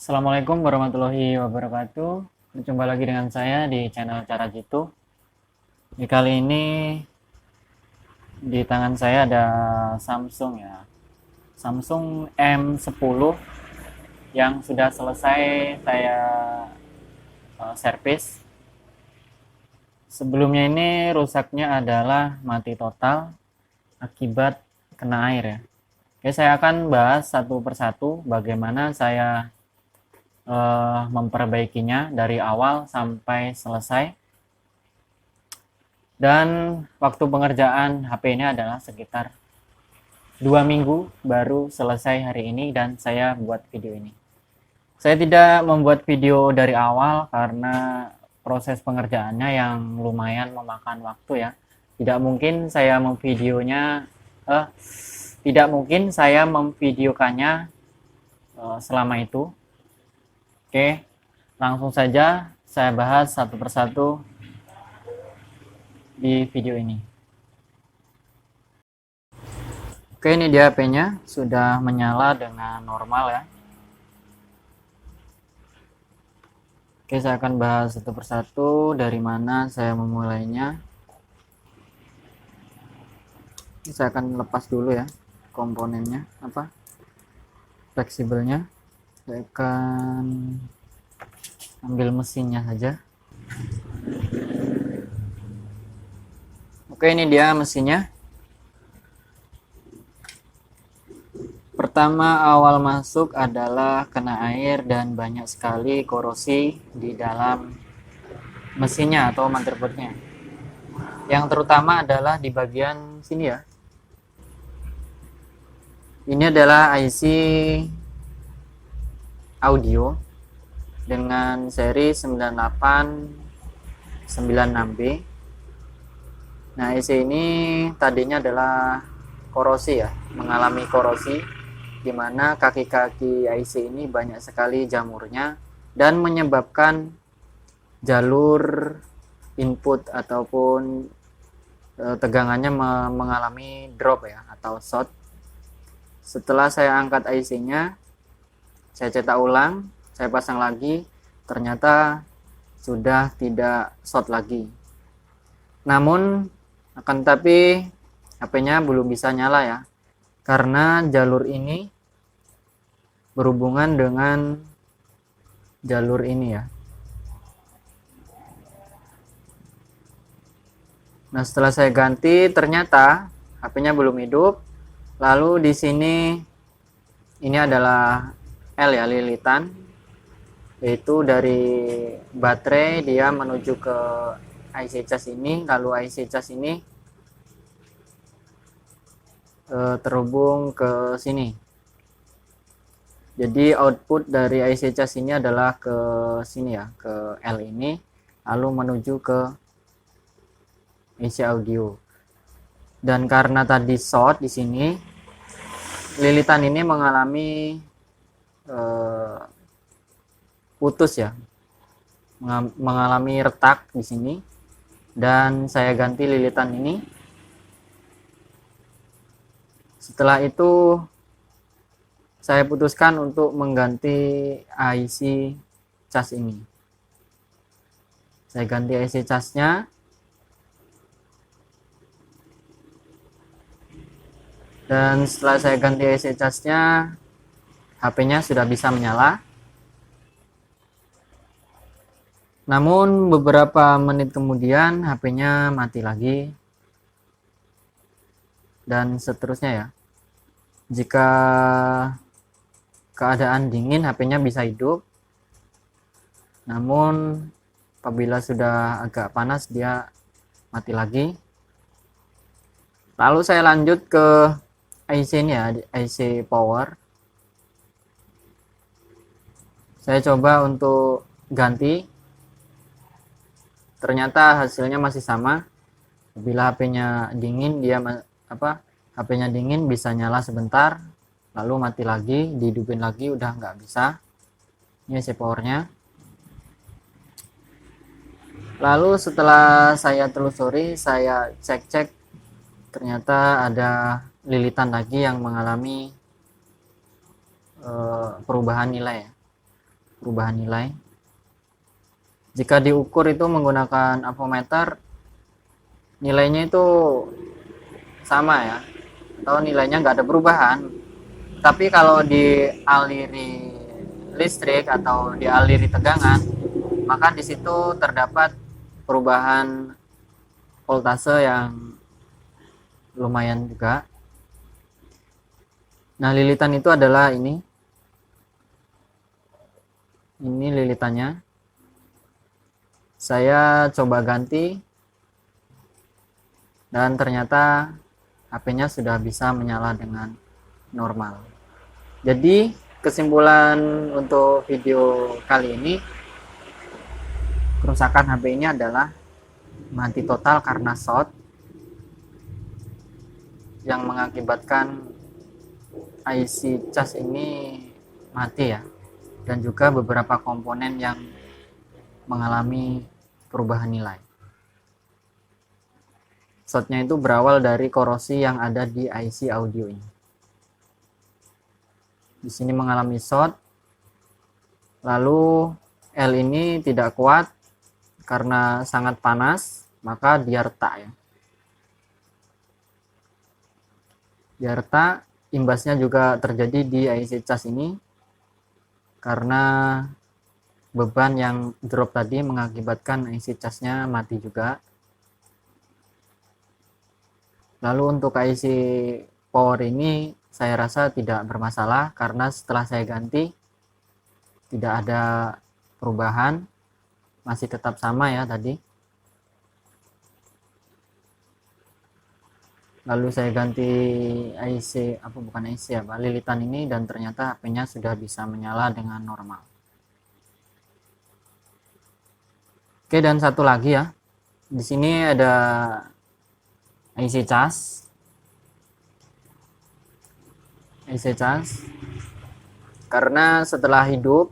Assalamualaikum warahmatullahi wabarakatuh. Berjumpa lagi dengan saya di channel Cara Jitu. Di kali ini di tangan saya ada Samsung ya. Samsung M10 yang sudah selesai saya servis. Sebelumnya ini rusaknya adalah mati total akibat kena air ya. Oke, saya akan bahas satu persatu bagaimana saya memperbaikinya dari awal sampai selesai. Dan waktu pengerjaan HP ini adalah sekitar 2 minggu baru selesai hari ini dan saya buat video ini. Saya tidak membuat video dari awal karena proses pengerjaannya yang lumayan memakan waktu ya. Tidak mungkin saya memvideokannya selama itu. Oke, langsung saja saya bahas satu persatu di video ini. Oke, ini dia HP-nya sudah menyala dengan normal ya. Oke, saya akan bahas satu persatu dari mana saya memulainya. Saya akan lepas dulu ya komponennya, fleksibelnya. Saya akan ambil mesinnya saja. Oke, ini dia mesinnya. Pertama awal masuk adalah kena air dan banyak sekali korosi di dalam mesinnya atau motherboardnya. Yang terutama adalah di bagian sini ya. Ini adalah IC audio dengan seri 9896B. Nah, IC ini tadinya adalah korosi ya, mengalami korosi di mana kaki-kaki IC ini banyak sekali jamurnya dan menyebabkan jalur input ataupun tegangannya mengalami drop ya atau short. Setelah saya angkat IC-nya, saya cetak ulang, saya pasang lagi, ternyata sudah tidak short lagi. Namun akan tetapi HP-nya belum bisa nyala ya, karena jalur ini berhubungan dengan jalur ini ya. Nah, setelah saya ganti ternyata HP-nya belum hidup. Lalu di sini ini adalah L ya, lilitan, yaitu dari baterai dia menuju ke IC cas ini, lalu IC cas ini terhubung ke sini. Jadi output dari IC cas ini adalah ke sini ya, ke L ini, lalu menuju ke IC audio. Dan karena tadi short di sini, lilitan ini mengalami putus ya, mengalami retak di sini, dan saya ganti lilitan ini. Setelah itu saya putuskan untuk mengganti IC cas ini. Saya ganti IC casnya, dan setelah saya ganti IC casnya, HP-nya sudah bisa menyala. Namun beberapa menit kemudian HP-nya mati lagi, dan seterusnya ya. Jika keadaan dingin HP-nya bisa hidup, namun apabila sudah agak panas dia mati lagi. Lalu saya lanjut ke IC ini ya, IC power. Saya coba untuk ganti, ternyata hasilnya masih sama. Bila HP-nya dingin, HP-nya dingin bisa nyala sebentar, lalu mati lagi, dihidupin lagi udah nggak bisa. Ini IC powernya. Lalu setelah saya telusuri, saya cek-cek, ternyata ada lilitan lagi yang mengalami perubahan nilai ya. perubahan nilai. Jika diukur itu menggunakan avometer, nilainya itu sama ya, atau nilainya nggak ada perubahan. Tapi kalau dialiri listrik atau dialiri tegangan, maka di situ terdapat perubahan voltase yang lumayan juga. Nah, lilitan itu adalah ini lilitannya. Saya coba ganti dan ternyata HP-nya sudah bisa menyala dengan normal. Jadi kesimpulan untuk video kali ini, kerusakan HP ini adalah mati total karena short yang mengakibatkan IC cas ini mati ya, dan juga beberapa komponen yang mengalami perubahan nilai. Shortnya itu berawal dari korosi yang ada di IC audio ini. Di sini mengalami short, lalu L ini tidak kuat karena sangat panas, maka dia retak ya. Dia retak, imbasnya juga terjadi di IC cas ini karena beban yang drop tadi mengakibatkan IC casnya mati juga. Lalu untuk IC power ini saya rasa tidak bermasalah karena setelah saya ganti tidak ada perubahan, masih tetap sama ya tadi. Lalu saya ganti IC lilitan ini, dan ternyata HP-nya sudah bisa menyala dengan normal. Oke, dan satu lagi ya, di sini ada IC cas. Karena setelah hidup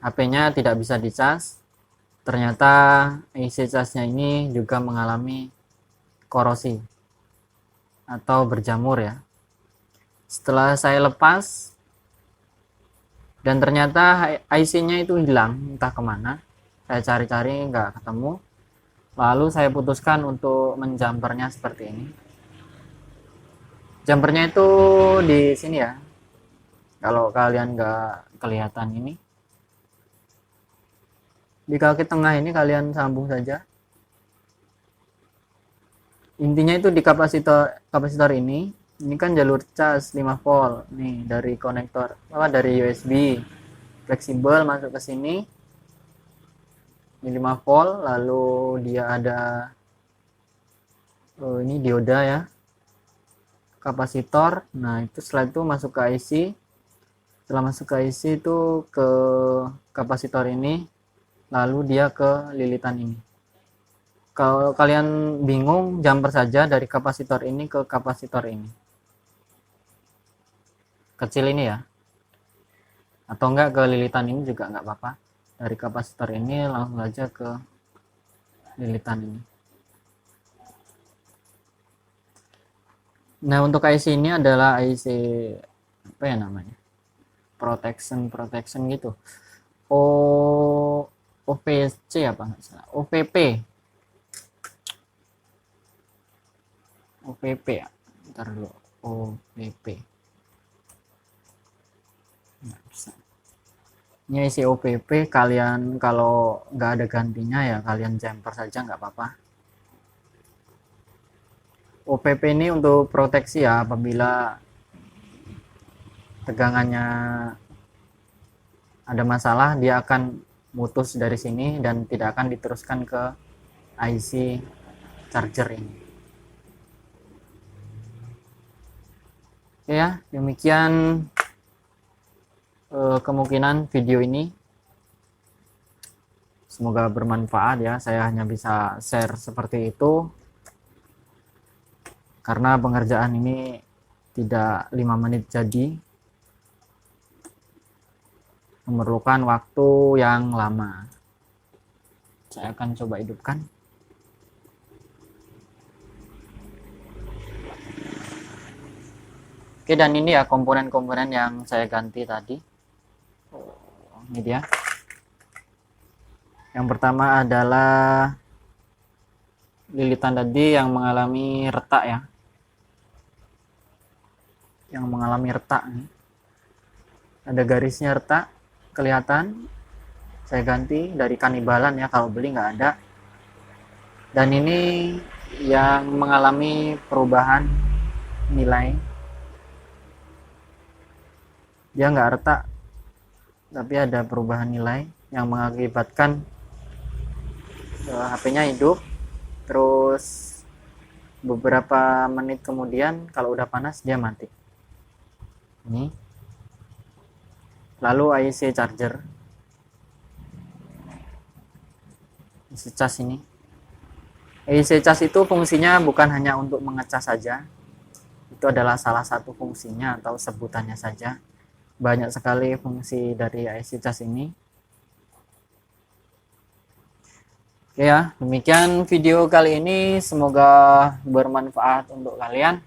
HP-nya tidak bisa dicas, ternyata IC casnya ini juga mengalami korosi atau berjamur ya. Setelah saya lepas dan ternyata IC-nya itu hilang, entah kemana. Saya cari-cari nggak ketemu. Lalu saya putuskan untuk menjumpernya seperti ini. Jumpernya itu di sini ya. Kalau kalian nggak kelihatan ini, di kaki tengah ini kalian sambung saja. Intinya itu di kapasitor ini kan jalur cas 5 volt nih dari konektor dari USB fleksibel masuk ke sini. Ini 5 volt, lalu dia ada ini dioda ya, kapasitor. Nah, itu setelah itu masuk ke IC. Setelah masuk ke IC itu ke kapasitor ini, lalu dia ke lilitan ini. Kalau kalian bingung, jumper saja dari kapasitor ini ke kapasitor ini. Kecil ini ya. Atau enggak ke lilitan ini juga enggak apa-apa. Dari kapasitor ini langsung aja ke lilitan ini. Nah, untuk IC ini adalah IC apa ya namanya? Protection gitu. OPC apa enggak salah? OPP ya. Ntar dulu. OPP. Nggak bisa. Ini isi OPP, kalian kalau nggak ada gantinya ya kalian jumper saja nggak apa-apa. OPP ini untuk proteksi ya, apabila tegangannya ada masalah dia akan mutus dari sini dan tidak akan diteruskan ke IC charger ini. Oke ya, demikian kemungkinan video ini, semoga bermanfaat ya. Saya hanya bisa share seperti itu karena pengerjaan ini tidak 5 menit jadi, memerlukan waktu yang lama. Saya akan coba hidupkan. Oke, dan ini ya komponen-komponen yang saya ganti tadi. Ini dia. Yang pertama adalah lilitan tadi yang mengalami retak ya. Yang mengalami retak nih. Ada garisnya retak kelihatan. Saya ganti dari Kanibalan ya, kalau beli nggak ada. Dan ini yang mengalami perubahan nilai, dia nggak retak tapi ada perubahan nilai yang mengakibatkan HP-nya hidup. Terus beberapa menit kemudian kalau udah panas dia mati. Ini lalu IC charger, IC cas ini. IC cas itu fungsinya bukan hanya untuk mengecas saja, itu adalah salah satu fungsinya atau sebutannya saja. Banyak sekali fungsi dari IC cas ini. Oke ya, demikian video kali ini, semoga bermanfaat untuk kalian.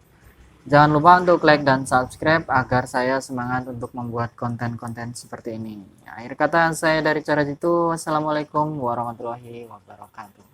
Jangan lupa untuk like dan subscribe agar saya semangat untuk membuat konten-konten seperti ini. Akhir kata saya dari Cara Jitu, wassalamualaikum warahmatullahi wabarakatuh.